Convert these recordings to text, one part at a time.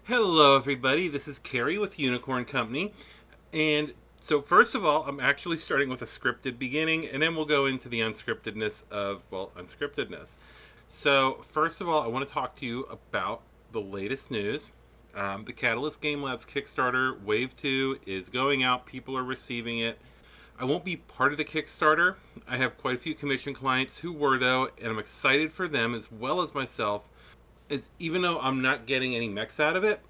Hello, everybody. This is Carrie with Unicorn Company. And so, first of all, I'm actually starting with a scripted beginning, and then we'll go into the unscriptedness of, well, unscriptedness. So, first of all, I want to talk to you about the latest news. The Catalyst Game Labs Kickstarter Wave 2 is going out, people are receiving it. I won't be part of the Kickstarter. I have quite a few commission clients who were, though, and I'm excited for them as well as myself. Is even though I'm not getting any mechs out of it,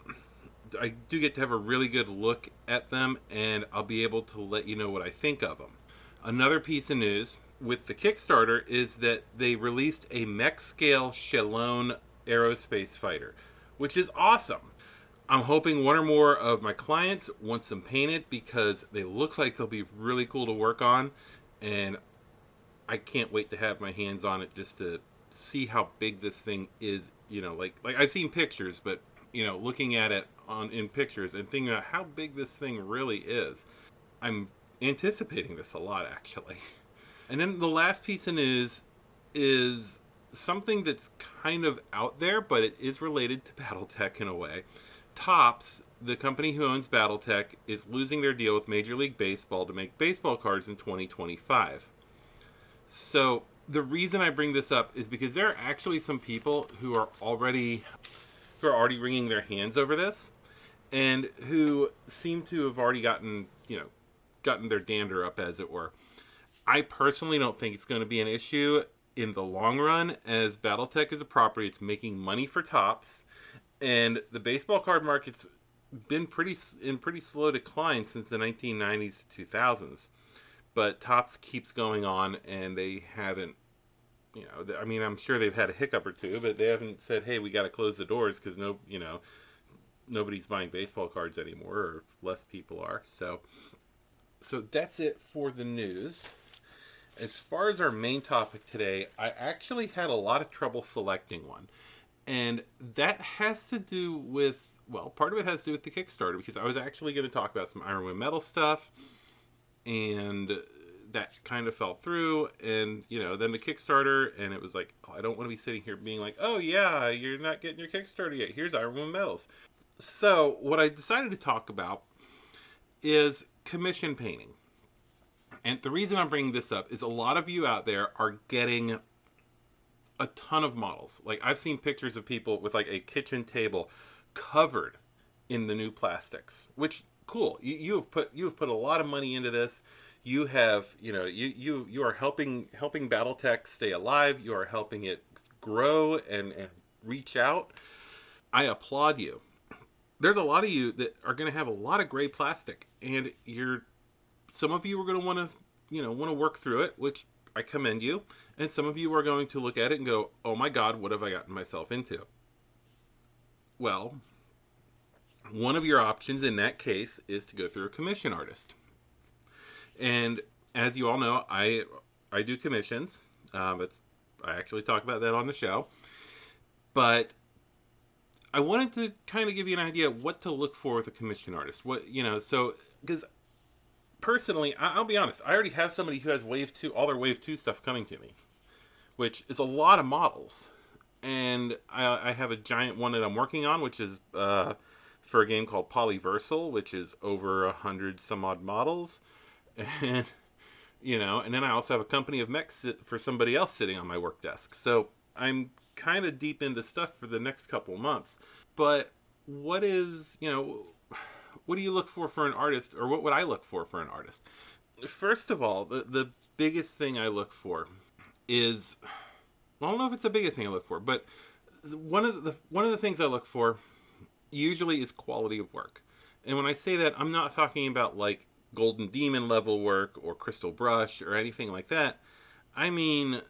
I do get to have a really good look at them, and I'll be able to let you know what I think of them. Another piece of news with the Kickstarter is that they released a mech scale Shalone aerospace fighter, which is awesome. I'm hoping one or more of my clients want some painted because they look like they'll be really cool to work on, and I can't wait to have my hands on it just to see how big this thing is. Like I've seen pictures, but looking at it on in pictures and thinking about how big this thing really is, I'm anticipating this a lot actually. And then the last piece of news is something that's kind of out there, but it is related to BattleTech in a way. Topps, the company who owns BattleTech, is losing their deal with Major League Baseball to make baseball cards in 2025. So the reason I bring this up is because there are actually some people who are already wringing their hands over this, and who seem to have already gotten their dander up, as it were. I personally don't think it's going to be an issue in the long run, as BattleTech is a property. It's making money for Topps, and the baseball card market's been pretty slow decline since the 1990s to 2000s. But Topps keeps going on, and they haven't. I mean, I'm sure they've had a hiccup or two, but they haven't said, "Hey, we got to close the doors," because nobody's buying baseball cards anymore, or less people are. So that's it for the news. As far as our main topic today, I actually had a lot of trouble selecting one. And that has to do with, well, part of it has to do with the Kickstarter, because I was actually going to talk about some Iron Wind Metal stuff, and that kind of fell through. And, then the Kickstarter, and it was like, oh, I don't want to be sitting here being like, oh, yeah, you're not getting your Kickstarter yet. Here's Iron Wind Metals. So, what I decided to talk about is commission painting. And the reason I'm bringing this up is a lot of you out there are getting a ton of models. Like, I've seen pictures of people with like a kitchen table covered in the new plastics, which cool. You have put a lot of money into this. You have, you are helping BattleTech stay alive. You are helping it grow and reach out. I applaud you. There's a lot of you that are going to have a lot of gray plastic, and some of you are going to want to work through it, which I commend you, and some of you are going to look at it and go, "Oh my God, what have I gotten myself into?" Well, one of your options in that case is to go through a commission artist. And as you all know, I do commissions. I actually talk about that on the show. But I wanted to kind of give you an idea of what to look for with a commission artist. So because personally, I'll be honest, I already have somebody who has Wave 2, all their Wave 2 stuff coming to me, which is a lot of models. And I have a giant one that I'm working on, which is for a game called Polyversal, which is over 100 some odd models. And and then I also have a company of mechs for somebody else sitting on my work desk. So I'm kind of deep into stuff for the next couple months. But what do you look for an artist, or what would I look for an artist? First of all, the biggest thing I look for is, well, I don't know if it's the biggest thing I look for, but one of the things I look for usually is quality of work. And when I say that, I'm not talking about like Golden Demon level work or Crystal Brush or anything like that. I mean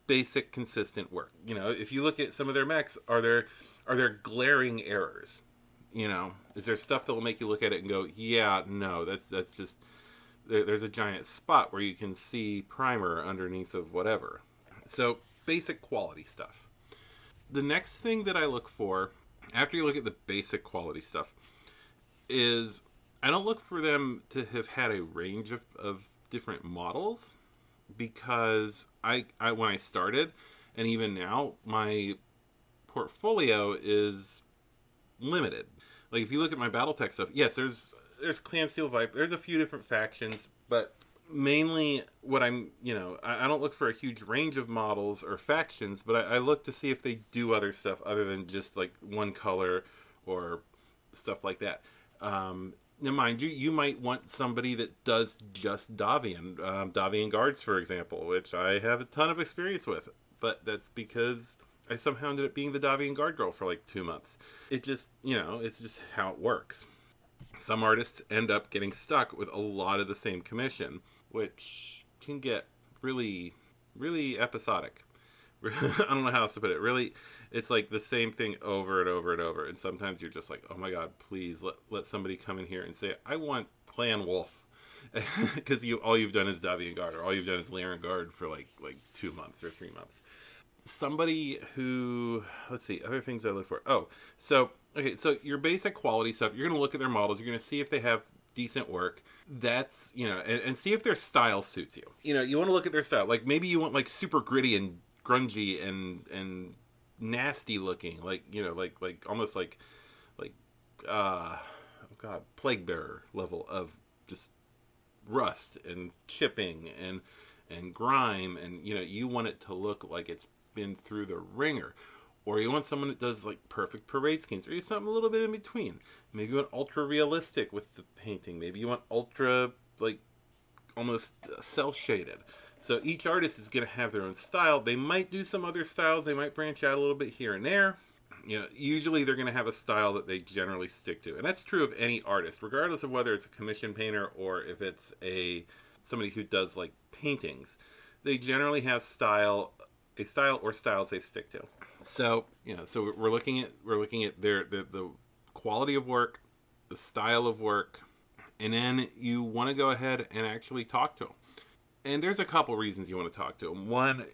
basic, consistent work. If you look at some of their mechs, are there glaring errors? Is there stuff that will make you look at it and go, yeah, no, that's just, there's a giant spot where you can see primer underneath of whatever. So basic quality stuff. The next thing that I look for after you look at the basic quality stuff is, I don't look for them to have had a range of different models, because I when I started, and even now, my portfolio is limited. Like if you look at my BattleTech stuff, yes, there's Clan Steel Viper. There's a few different factions, but mainly what I don't look for a huge range of models or factions, but I look to see if they do other stuff other than just like one color or stuff like that. Now, mind you, you might want somebody that does just Davian, Davian guards, for example, which I have a ton of experience with, but that's because I somehow ended up being the Davian guard girl for like 2 months. It just, it's just how it works. Some artists end up getting stuck with a lot of the same commission, which can get really, really episodic. I don't know how else to put it. Really, it's like the same thing over and over and over. And sometimes you're just like, oh my god, please let somebody come in here and say, I want Clan Wolf. Because all you've done is Davian Guard, or all you've done is Laren Guard for like 2 months or 3 months. Somebody who, let's see, other things I look for. So your basic quality stuff, you're going to look at their models, you're going to see if they have decent work. That's, and see if their style suits you. You want to look at their style. Like maybe you want like super gritty and grungy and nasty looking, like almost like oh god, Plague Bearer level of just rust and chipping and grime, and you want it to look like it's been through the ringer. Or you want someone that does like perfect parade schemes, or you want something a little bit in between. Maybe you want ultra realistic with the painting. Maybe you want ultra like almost cell shaded. So each artist is going to have their own style. They might do some other styles. They might branch out a little bit here and there. Usually they're going to have a style that they generally stick to. And that's true of any artist, regardless of whether it's a commission painter or if it's somebody who does like paintings. They generally have a style or styles they stick to. So, so we're looking at the quality of work, the style of work, and then you want to go ahead and actually talk to them. And there's a couple reasons you want to talk to them. One,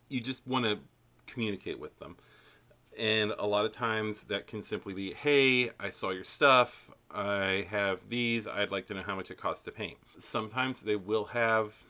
you just want to communicate with them. And a lot of times that can simply be, hey, I saw your stuff. I have these. I'd like to know how much it costs to paint. Sometimes they will have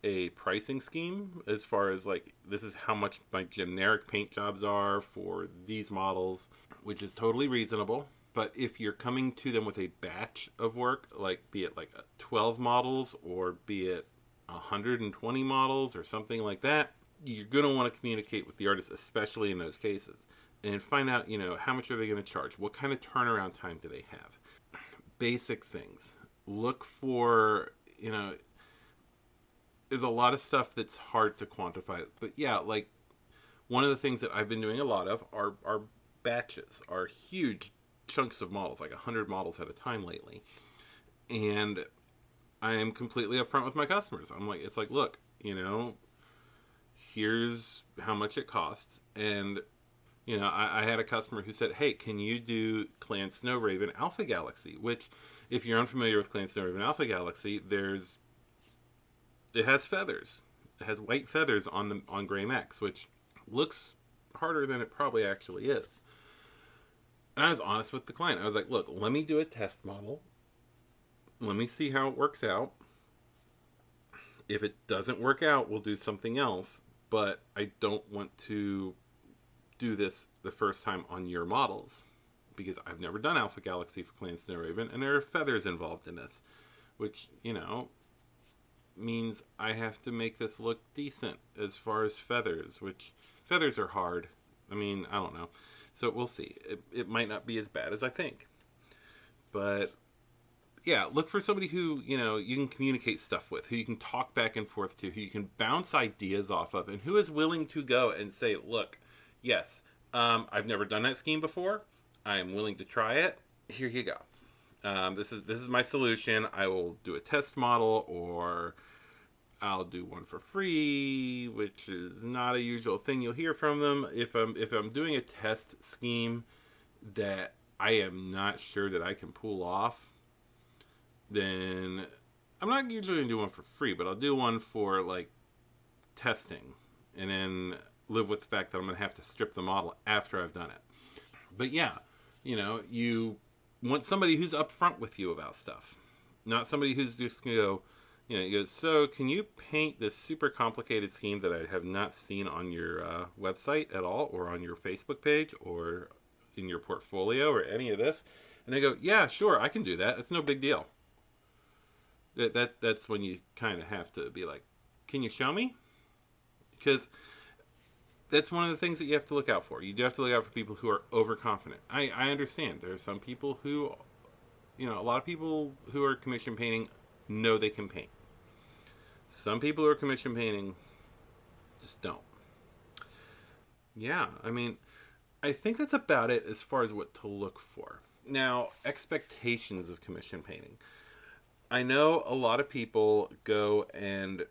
a pricing scheme as far as like, this is how much my generic paint jobs are for these models, which is totally reasonable. But if you're coming to them with a batch of work, like be it like 12 models or be it 120 models or something like that, you're going to want to communicate with the artist, especially in those cases, and find out, how much are they going to charge? What kind of turnaround time do they have? Basic things. Look for, there's a lot of stuff that's hard to quantify. But yeah, like one of the things that I've been doing a lot of are batches, are huge chunks of models, like 100 models at a time lately. And I am completely upfront with my customers. It's like, look, here's how much it costs. And, I had a customer who said, hey, can you do Clan Snowraven Alpha Galaxy? Which, if you're unfamiliar with Clan Snowraven Alpha Galaxy, it has feathers. It has white feathers on gray Mechs, which looks harder than it probably actually is. And I was honest with the client. I was like, look, let me do a test model. Let me see how it works out. If it doesn't work out, we'll do something else. But I don't want to do this the first time on your models, because I've never done Alpha Galaxy for Clan Snowraven, and there are feathers involved in this, which, means I have to make this look decent as far as feathers, which feathers are hard. I don't know. So we'll see. It might not be as bad as I think. But yeah, look for somebody who, you can communicate stuff with, who you can talk back and forth to, who you can bounce ideas off of, and who is willing to go and say, look, yes, I've never done that scheme before. I am willing to try it. Here you go. This is my solution. I will do a test model, or I'll do one for free, which is not a usual thing you'll hear from them. If I'm doing a test scheme that I am not sure that I can pull off, then I'm not usually going to do one for free, but I'll do one for like testing, and then live with the fact that I'm going to have to strip the model after I've done it. But yeah, you want somebody who's upfront with you about stuff, not somebody who's just going to go, you go, so can you paint this super complicated scheme that I have not seen on your website at all, or on your Facebook page, or in your portfolio or any of this? And I go, yeah, sure, I can do that. It's no big deal. That's when you kind of have to be like, can you show me? Because that's one of the things that you have to look out for. You do have to look out for people who are overconfident. I understand. There are some people who, a lot of people who are commission painting know they can paint. Some people who are commission painting just don't. Yeah, I mean, I think that's about it as far as what to look for. Now, expectations of commission painting. I know a lot of people go and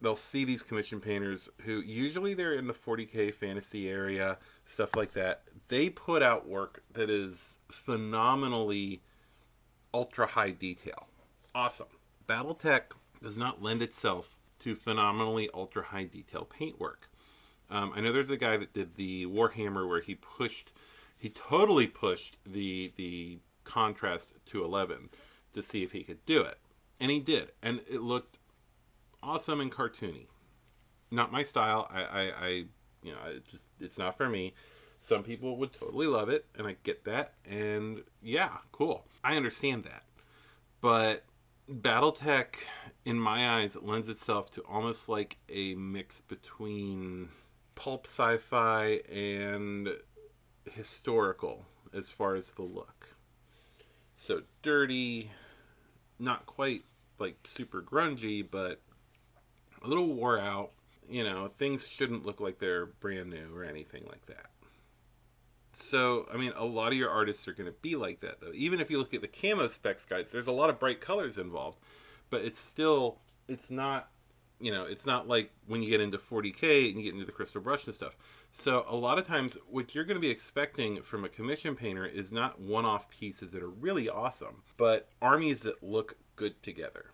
they'll see these commission painters who usually they're in the 40K fantasy area, stuff like that. They put out work that is phenomenally ultra high detail. Awesome. Battletech does not lend itself to phenomenally ultra high detail paint work. I know there's a guy that did the Warhammer where he totally pushed the contrast to 11 to see if he could do it. And he did. And it looked awesome and cartoony. Not my style. It's not for me. Some people would totally love it, and I get that. And yeah, cool. I understand that. But Battletech, in my eyes, lends itself to almost like a mix between pulp sci-fi and historical as far as the look. So dirty, not quite like super grungy, but a little wore out. Things shouldn't look like they're brand new or anything like that. So, I mean, a lot of your artists are going to be like that, though. Even if you look at the camo specs guides, there's a lot of bright colors involved, but it's not like when you get into 40K and you get into the crystal brush and stuff. So a lot of times what you're going to be expecting from a commission painter is not one-off pieces that are really awesome, but armies that look good together.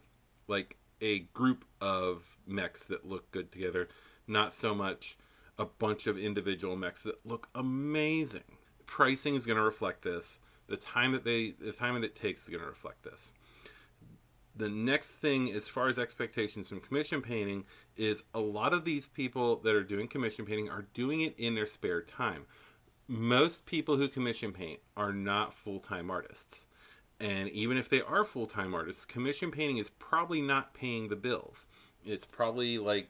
Like a group of mechs that look good together, not so much a bunch of individual mechs that look amazing. Pricing is going to reflect this. The time that it takes is going to reflect this. The next thing, as far as expectations from commission painting, is a lot of these people that are doing commission painting are doing it in their spare time. Most people who commission paint are not full-time artists. And even if they are full-time artists, commission painting is probably not paying the bills. It's probably like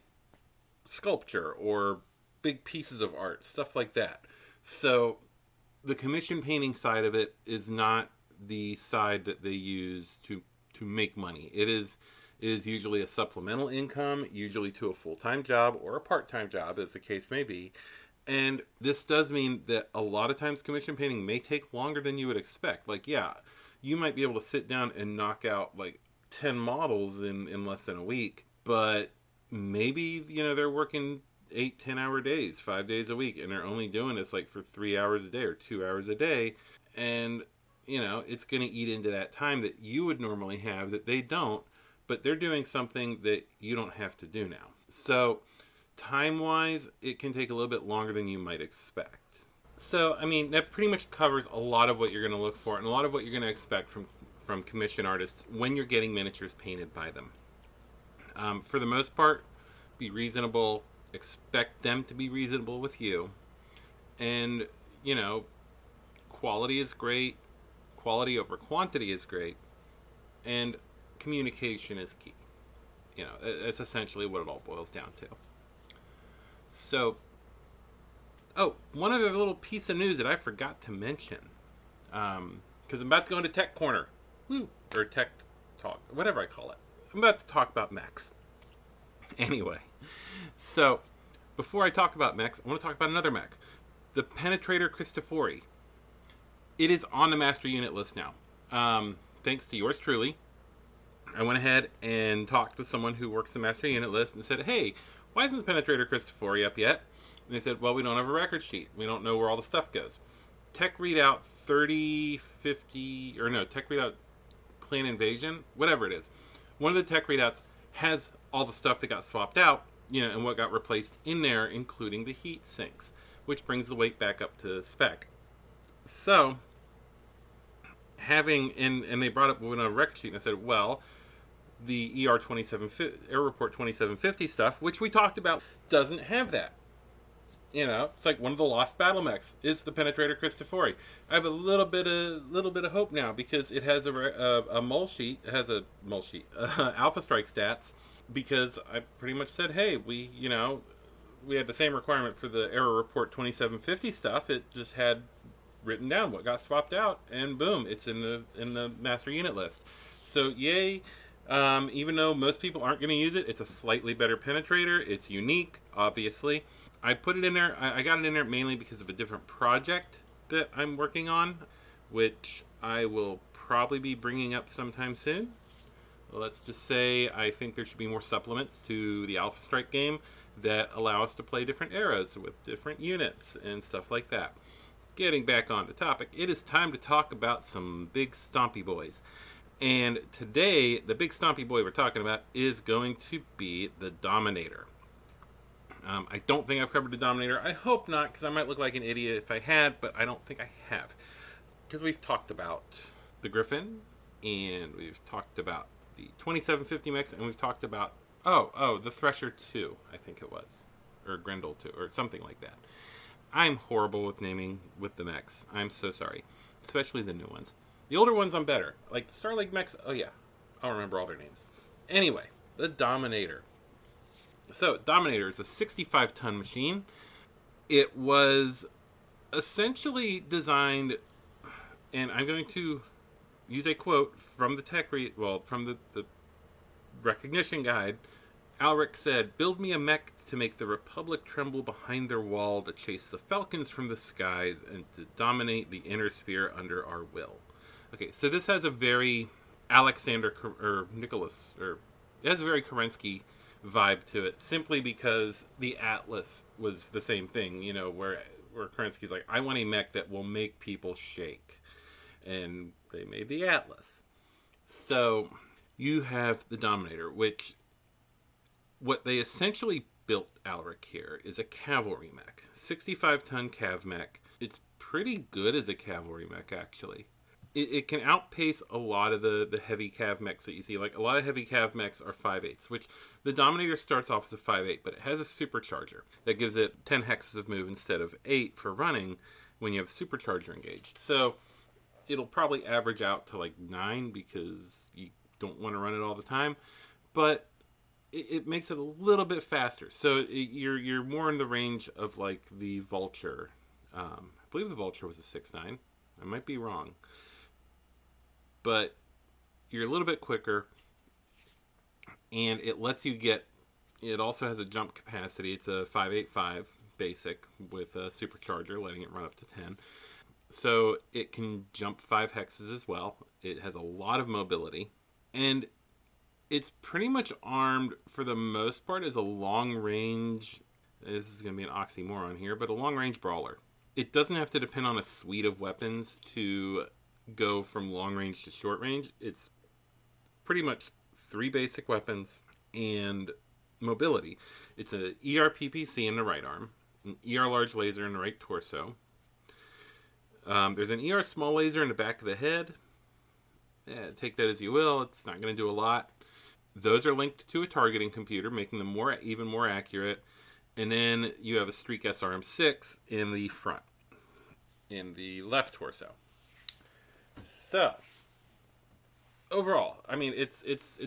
sculpture or big pieces of art, stuff like that. So the commission painting side of it is not the side that they use to make money. It is usually a supplemental income, usually to a full-time job or a part-time job, as the case may be. And this does mean that a lot of times commission painting may take longer than you would expect. Like, yeah, you might be able to sit down and knock out like 10 models in less than a week, but maybe, they're working 8-10 hour days, 5 days a week, and they're only doing this like for 3 hours a day or 2 hours a day. And it's going to eat into that time that you would normally have that they don't, but they're doing something that you don't have to do now. So time-wise, it can take a little bit longer than you might expect. So, I mean, that pretty much covers a lot of what you're going to look for and a lot of what you're going to expect from commission artists when you're getting miniatures painted by them. For the most part, be reasonable, expect them to be reasonable with you, and, quality is great. Quality over quantity is great, and communication is key. It's essentially what it all boils down to. So, one other little piece of news that I forgot to mention, because I'm about to go into Tech Corner, or Tech Talk, whatever I call it. I'm about to talk about Mechs. Anyway, so before I talk about Mechs, I want to talk about another mech, the Penetrator Christofori. It is on the master unit list now. Thanks to yours truly. I went ahead and talked with someone who works the master unit list and said, hey, why isn't the Penetrator Christofori up yet? And they said, well, we don't have a record sheet. We don't know where all the stuff goes. Tech readout 3050, Tech readout Clan Invasion, whatever it is. One of the tech readouts has all the stuff that got swapped out, and what got replaced in there, including the heat sinks, which brings the weight back up to spec. So, and they brought up when a record sheet, and I said, well, the Air Report 2750 stuff, which we talked about, doesn't have that. You know, it's like one of the lost battle mechs is the Penetrator Christofori. I have a little bit of hope now because it has a mole sheet. It has a mole sheet, Alpha Strike stats. Because I pretty much said, hey, we had the same requirement for the error report 2750 stuff. It just had written down what got swapped out, and boom, it's in the master unit list. So yay! Even though most people aren't going to use it, it's a slightly better penetrator. It's unique, obviously. I put it in there. I got it in there mainly because of a different project that I'm working on, which I will probably be bringing up sometime soon. Let's just say I think there should be more supplements to the Alpha Strike game that allow us to play different eras with different units and stuff like that. Getting back on the topic, it is time to talk about some big stompy boys. And today, the big stompy boy we're talking about is going to be the Dominator. I don't think I've covered the Dominator. I hope not, because I might look like an idiot if I had, but I don't think I have. Because we've talked about the Griffin, and we've talked about the 2750 mechs, and we've talked about, the Thresher 2, I think it was. Or Grendel 2, or something like that. I'm horrible with naming with the mechs. I'm so sorry. Especially the new ones. The older ones I'm better. Like Star Lake mechs, oh yeah. I'll remember all their names. Anyway, the Dominator. So, Dominator is a 65-ton machine. It was essentially designed, and I'm going to use a quote from the from the recognition guide. Alric said, "Build me a mech to make the Republic tremble behind their wall, to chase the falcons from the skies, and to dominate the inner sphere under our will." Okay, so this has a very Alexander or Nicholas, or it has a very Kerensky vibe to it, simply because the Atlas was the same thing, where Kerensky's like, I want a mech that will make people shake. And they made the Atlas. So you have the Dominator, which what they essentially built Alric here is a cavalry mech. 65-ton cav mech. It's pretty good as a cavalry mech, actually. It can outpace a lot of the heavy cav mechs that you see. Like, a lot of heavy cav mechs are 5/8s, which the Dominator starts off as a 5/8, but it has a supercharger that gives it 10 hexes of move instead of 8 for running when you have the supercharger engaged. So it'll probably average out to like 9 because you don't want to run it all the time, but it makes it a little bit faster. So you're more in the range of like the Vulture. I believe the Vulture was a 6/9. I might be wrong. But you're a little bit quicker, and it lets you it also has a jump capacity. It's a 5.85 basic with a supercharger, letting it run up to 10. So it can jump 5 hexes as well. It has a lot of mobility, and it's pretty much armed, for the most part, as a long-range, this is going to be an oxymoron here, but a long-range brawler. It doesn't have to depend on a suite of weapons to go from long range to short range. It's pretty much 3 basic weapons and mobility. It's an ERPPC in the right arm, an ER large laser in the right torso. There's an ER small laser in the back of the head. Take that as you will. It's not going to do a lot. Those are linked to a targeting computer, making them even more accurate. And then you have a Streak SRM6 in the front, in the left torso. So, overall, I mean, it's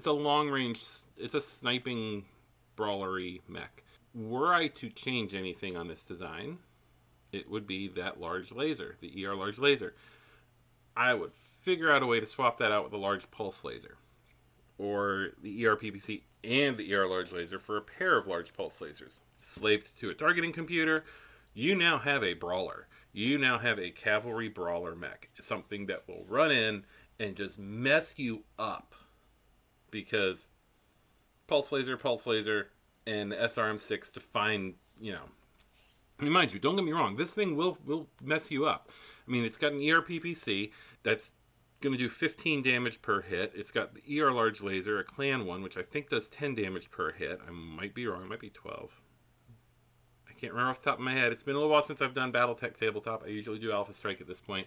a long range, it's a sniping brawlery mech. Were I to change anything on this design, it would be that large laser, the ER large laser. I would figure out a way to swap that out with a large pulse laser, or the ER PPC and the ER large laser for a pair of large pulse lasers. Slaved to a targeting computer, you now have a brawler. You now have a cavalry brawler mech. Something that will run in and just mess you up. Because pulse laser, and the SRM6 to find, I mean, mind you, don't get me wrong, this thing will mess you up. I mean, it's got an ER PPC that's going to do 15 damage per hit. It's got the ER large laser, a clan one, which I think does 10 damage per hit. I might be wrong. It might be 12. Can't remember off the top of my head. It's been a little while since I've done BattleTech Tabletop. I usually do Alpha Strike at this point.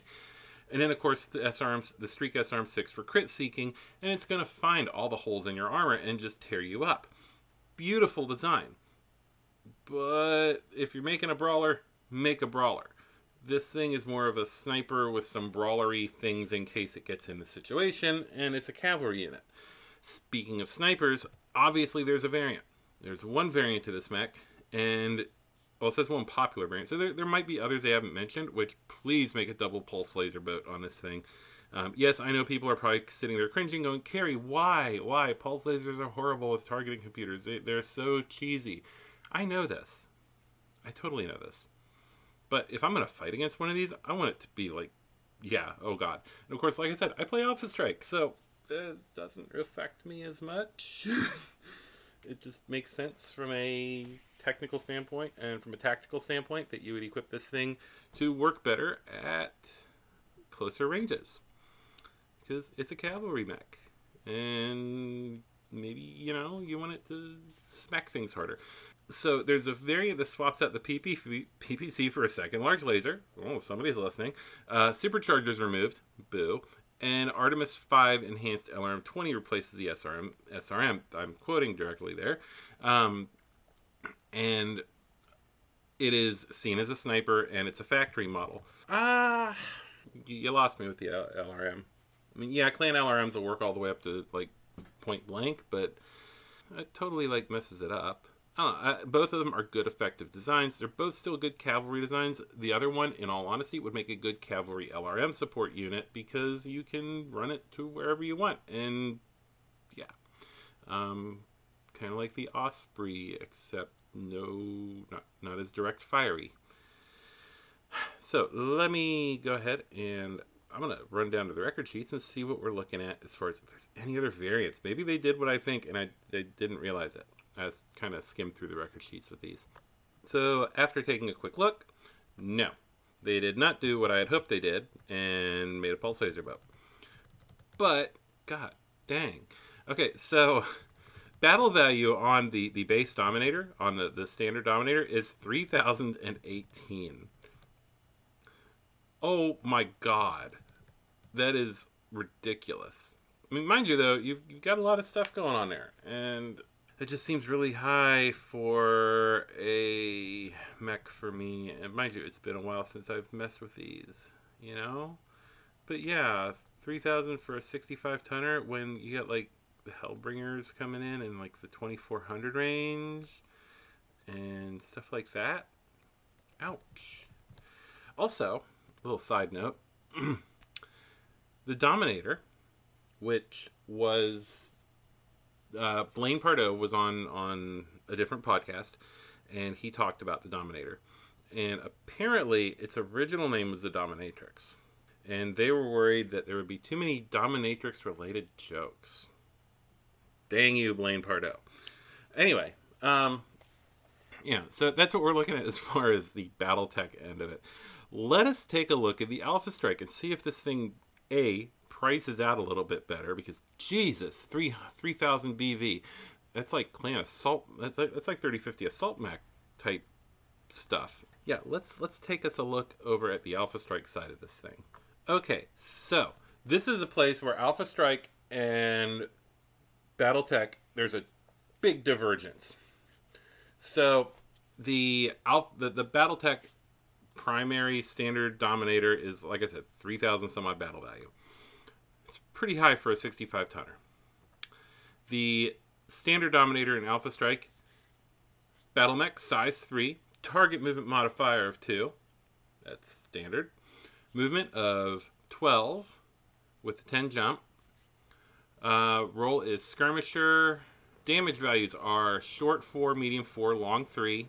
And then, of course, the Streak SRM6 for crit seeking, and it's going to find all the holes in your armor and just tear you up. Beautiful design. But if you're making a brawler, make a brawler. This thing is more of a sniper with some brawlery things in case it gets in the situation, and it's a cavalry unit. Speaking of snipers, obviously there's a variant. There's one variant to this mech, and well, it says one popular variant, so there might be others they haven't mentioned, which please make a double pulse laser boat on this thing. Yes, I know people are probably sitting there cringing, going, Carrie, why? Why? Pulse lasers are horrible with targeting computers. They're so cheesy. I know this. I totally know this. But if I'm going to fight against one of these, I want it to be like, yeah, oh god. And of course, like I said, I play Alpha Strike, so it doesn't affect me as much. It just makes sense from a technical standpoint and from a tactical standpoint that you would equip this thing to work better at closer ranges. Because it's a cavalry mech. And maybe, you want it to smack things harder. So there's a variant that swaps out the PPC for a second large laser. Oh, somebody's listening. Supercharger's removed. Boo. And Artemis 5 Enhanced LRM 20 replaces the SRM. I'm quoting directly there. And it is seen as a sniper, and it's a factory model. You lost me with the LRM. I mean, yeah, clan LRMs will work all the way up to, point blank, but it totally, messes it up. Both of them are good, effective designs. They're both still good cavalry designs. The other one, in all honesty, would make a good cavalry LRM support unit because you can run it to wherever you want. And, yeah. Kind of like the Osprey, except not as direct fiery. So, let me go ahead and I'm going to run down to the record sheets and see what we're looking at as far as if there's any other variants. Maybe they did what I think and I didn't realize it. I kind of skimmed through the record sheets with these. So after taking a quick look, no. They did not do what I had hoped they did and made a pulse laser boat. But, god dang. Okay, so battle value on the base Dominator, on the standard Dominator, is 3,018. Oh my god. That is ridiculous. I mean, mind you, though, you've got a lot of stuff going on there. And it just seems really high for a mech for me. And mind you, it's been a while since I've messed with these, But yeah, 3,000 for a 65-tonner when you got, the Hellbringers coming in the 2,400 range and stuff like that. Ouch. Also, a little side note. The Dominator, which was... Blaine Pardo was on a different podcast, and he talked about the Dominator. And apparently, its original name was the Dominatrix. And they were worried that there would be too many Dominatrix-related jokes. Dang you, Blaine Pardo. Anyway, so that's what we're looking at as far as the Battletech end of it. Let us take a look at the Alpha Strike and see if this thing, prices out a little bit better, because Jesus, 3,000 BV, that's like clan assault, that's like 3050 assault mech type stuff. Yeah, let's take us a look over at the Alpha Strike side of this thing. Okay, so this is a place where Alpha Strike and Battletech, there's a big divergence. So the Battletech primary standard Dominator is, like I said, 3,000 some odd battle value. It's pretty high for a 65-tonner. The standard Dominator in Alpha Strike, Battle Mech size 3, target movement modifier of 2. That's standard. Movement of 12 with the 10 jump. Roll is Skirmisher. Damage values are short 4, medium 4, long 3.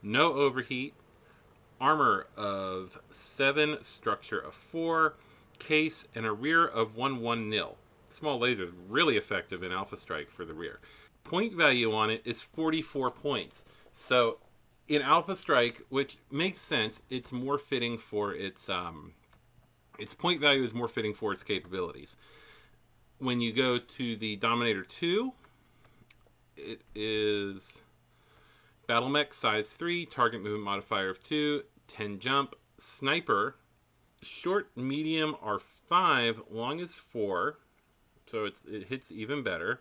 No overheat. Armor of 7, structure of 4, case, and a rear of 1-1 nil. Small laser is really effective in Alpha Strike for the rear. Point value on it is 44 points. So in Alpha Strike, which makes sense, it's more fitting for its point value is more fitting for its capabilities. When you go to the Dominator 2, it is Battle Mech size 3, target movement modifier of 2, 10 jump, sniper, short, medium are 5, long is 4, so it hits even better.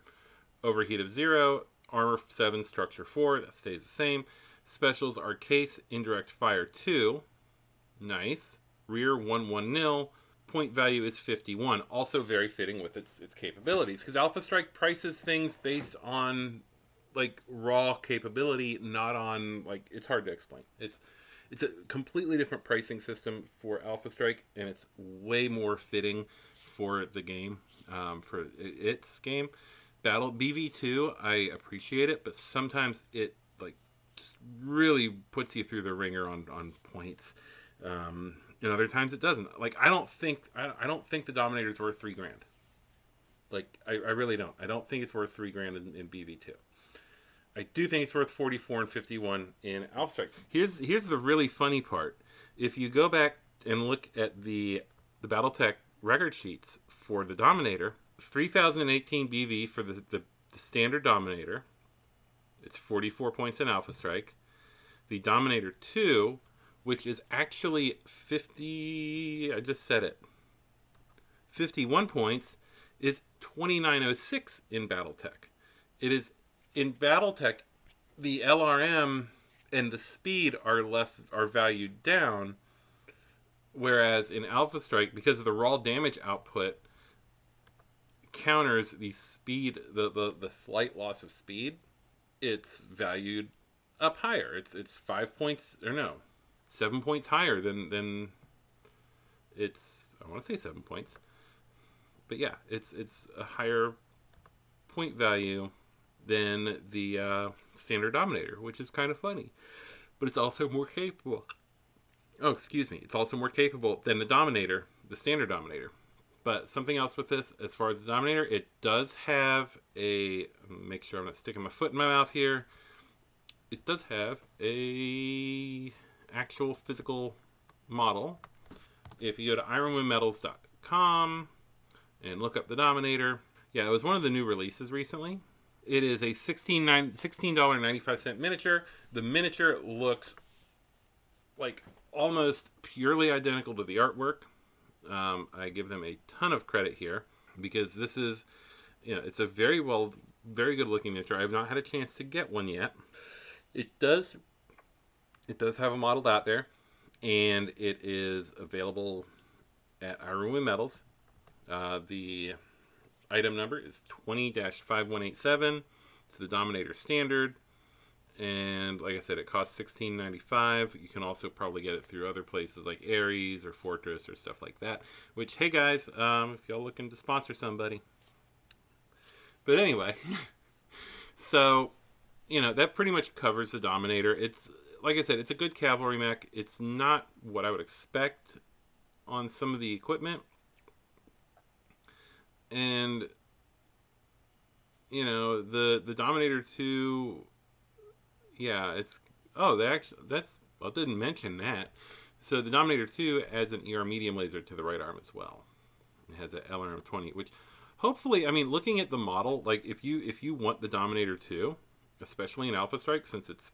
Overheat of 0, armor 7, structure 4, that stays the same. Specials are case, indirect fire 2. Nice. Rear 110. Point value is 51. Also very fitting with its capabilities. Because Alpha Strike prices things based on like raw capability, not on like, it's hard to explain. It's a completely different pricing system for Alpha Strike, and it's way more fitting for the game, for its game. Battle BV2, I appreciate it, but sometimes it like just really puts you through the ringer on points. And other times it doesn't. Like I don't think the Dominator is worth $3,000. Like I really don't. I don't think it's worth $3,000 in BV2. I do think it's worth 44 and 51 in Alpha Strike. Here's the really funny part. If you go back and look at the BattleTech record sheets for the Dominator, 3018 BV for the standard Dominator. It's 44 points in Alpha Strike. The Dominator 2, which is actually 50, I just said it, 51 points, is 2906 in BattleTech. It is in BattleTech, the LRM and the speed are valued down, whereas in Alpha Strike, because of the raw damage output, counters the speed, the slight loss of speed, it's valued up higher. It's 5 points, or no, 7 points higher than it's, I want to say 7 points, but yeah, it's a higher point value than the standard Dominator, which is kind of funny. But it's also more capable. Oh, excuse me. It's also more capable than the Dominator, the standard Dominator. But something else with this, as far as the Dominator, it does have a, make sure I'm not sticking my foot in my mouth here, it does have a actual physical model. If you go to ironwomenmetals.com and look up the Dominator, yeah, it was one of the new releases recently. It is a $16.95 miniature. The miniature looks like almost purely identical to the artwork. I give them a ton of credit here because this is, it's a very good looking miniature. I have not had a chance to get one yet. It does have a model out there, and it is available at Iron Women Metals. The item number is 20-5187. It's the Dominator Standard. And like I said, it costs $16.95. You can also probably get it through other places like Ares or Fortress or stuff like that. Which, hey guys, if y'all looking to sponsor somebody. But anyway, so, that pretty much covers the Dominator. It's, like I said, it's a good cavalry mech. It's not what I would expect on some of the equipment. And, the Dominator 2, yeah, it's, didn't mention that. So the Dominator 2 adds an ER medium laser to the right arm as well. It has an LRM 20, which hopefully, looking at the model, like if you want the Dominator 2, especially in Alpha Strike, since it's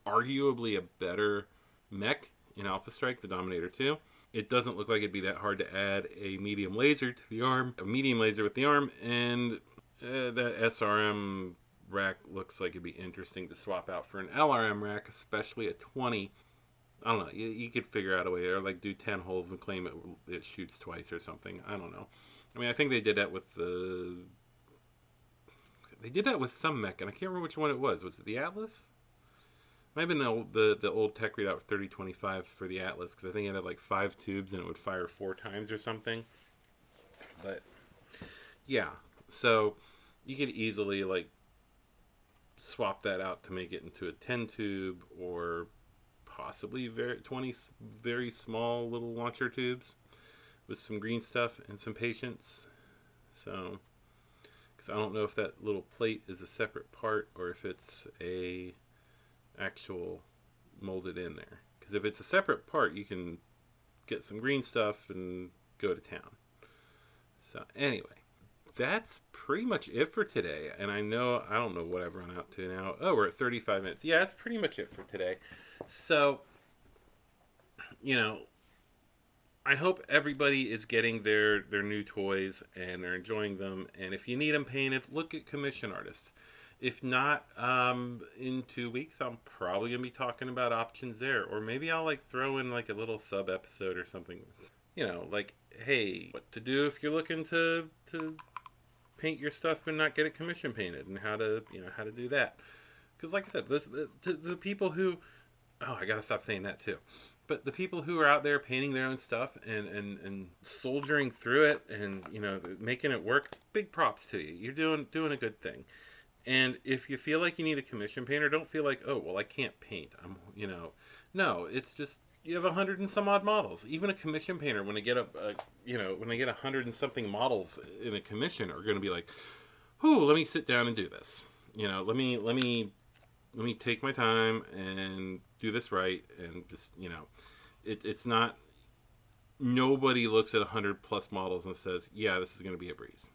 arguably a better mech in Alpha Strike, the Dominator 2, it doesn't look like it'd be that hard to add a medium laser to the arm, a medium laser with the arm, and that SRM rack looks like it'd be interesting to swap out for an LRM rack, especially a 20. I don't know. You could figure out a way, or like do 10 holes and claim it shoots twice or something. I don't know. I think they did that with some mech, and I can't remember which one it was. Was it the Atlas? Might have been the old tech readout 3025 for the Atlas, because I think it had like 5 tubes and it would fire 4 times or something. But yeah, so you could easily like swap that out to make it into a 10 tube or possibly 20 very small little launcher tubes with some green stuff and some patience. So, because I don't know if that little plate is a separate part or if it's a actual molded in there. Because if it's a separate part, you can get some green stuff and go to town. So anyway, that's pretty much it for today. And I don't know what I've run out to now. Oh, we're at 35 minutes. Yeah, that's pretty much it for today. So, I hope everybody is getting their new toys and they're enjoying them. And if you need them painted, look at commission artists. If not, in 2 weeks, I'm probably gonna be talking about options there, or maybe I'll like throw in like a little sub episode or something. Like, hey, what to do if you're looking to paint your stuff and not get it commission painted, and how to do that. Because, like I said, the people who, oh, I gotta stop saying that too. But the people who are out there painting their own stuff and soldiering through it and making it work, big props to you. You're doing a good thing. And if you feel like you need a commission painter, don't feel like, oh, well, I can't paint. No, it's just you have 100 and some odd models. Even a commission painter, when they get when they get 100 and something models in a commission, are going to be like, "Ooh, let me sit down and do this. Let me take my time and do this right." And just it's not. Nobody looks at 100 plus models and says, "Yeah, this is going to be a breeze."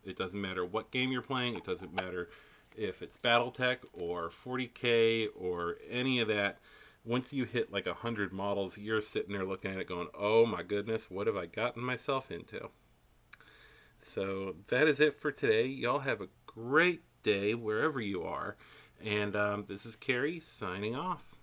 It doesn't matter what game you're playing. It doesn't matter if it's BattleTech or 40K or any of that. Once you hit like 100 models, you're sitting there looking at it going, oh my goodness, what have I gotten myself into? So that is it for today. Y'all have a great day wherever you are. And this is Carrie signing off.